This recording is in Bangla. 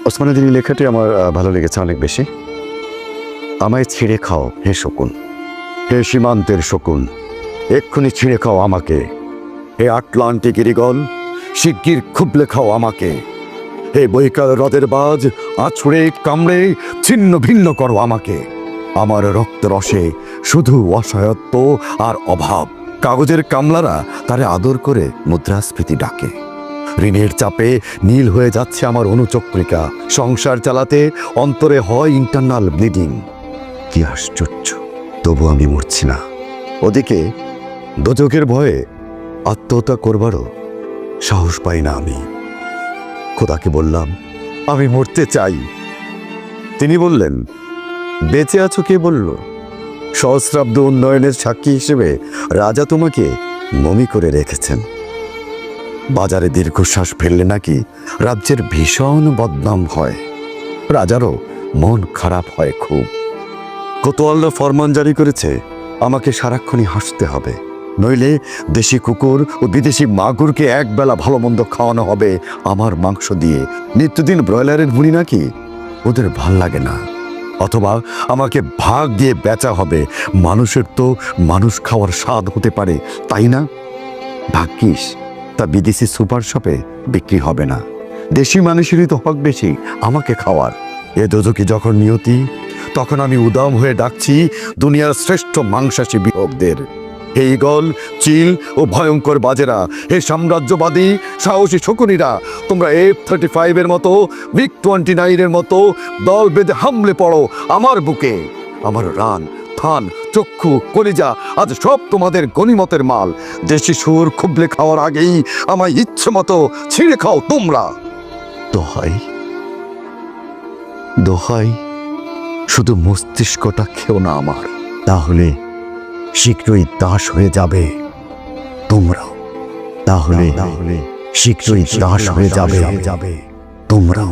ওসমান আলীর লেখাটি আমার ভালো লেগেছে অনেক বেশি। আমায় ছিঁড়ে খাও হে শকুন, হে সীমান্তের শকুন, এক্ষুনি ছিঁড়ে খাও আমাকে। হে আটলান্টিক ইরিগল, শিগগির খুবলে খাও আমাকে। হে বৈকাল হ্রদের বাজ, আছড়ে কামড়ে ছিন্ন ভিন্ন করো আমাকে। আমার রক্ত রসে শুধু অসহায়ত্ব আর অভাব। কাগজের কামলারা তারে আদর করে মুদ্রাস্ফীতি ডাকে। ঋণের চাপে নীল হয়ে যাচ্ছে আমার অনুচক্রিকা। সংসার চালাতে অন্তরে হয় ইন্টারনাল ব্লিডিং। কি আশ্চর্য, তবু আমি মরছি না। ওদিকে দোজখের ভয়ে আত্মহত্যা করবারও সাহস পাই না আমি। খোদাকে বললাম, আমি মরতে চাই। তিনি বললেন, বেঁচে আছো কে বলল? সহস্রাব্দ উন্নয়নের সাক্ষী হিসেবে রাজা তোমাকে মমি করে রেখেছেন। বাজারে দীর্ঘশ্বাস ফেললে নাকি রাজ্যের ভীষণ বদনাম হয়। রাজারও মন খারাপ হয় খুব। কোতোয়াল্লা ফরমান জারি করেছে, আমাকে সারাক্ষণই হাসতে হবে, নইলে দেশি কুকুর ও বিদেশি মাগুরকে একবেলা ভালো মন্দ খাওয়ানো হবে আমার মাংস দিয়ে। নিত্যদিন ব্রয়লারের ভুঁড়ি নাকি ওদের ভাল লাগে না। অথবা আমাকে ভাগ দিয়ে বেচা হবে। মানুষের তো মানুষ খাওয়ার স্বাদ হতে পারে, তাই না? ভাগ্যিস তা বিদেশি সুপার শপে বিক্রি হবে না। দেশি মানুষেরই তো হক বেশি আমাকে খাওয়ার। এ দোজকি যখন নিয়তি, তখন আমি উদাম হয়ে ডাকছি দুনিয়ার শ্রেষ্ঠ মাংসাশী বিভোগদের। হে ঈগল, চিল ও ভয়ঙ্কর বাজেরা, হে সাম্রাজ্যবাদী সাহসী শকুনিরা, তোমরা F-35 এর মতো, MiG-29 এর মতো দল বেঁধে হামলে পড়ো আমার বুকে। আমার রান, থান, চক্ষু, কলিজা আজ সব তোমাদের গনিমতের মাল। দেশি সুর খুবলে খাওয়ার আগেই আমায় ইচ্ছে মতো ছিঁড়ে খাও তোমরা। দোহাই দোহাই, শুধু মস্তিষ্কটা খেও না আমার, তাহলে শীঘ্রই দাস হয়ে যাবে তোমরাও। তাহলে শীঘ্রই দাস হয়ে যাবে তোমরাও।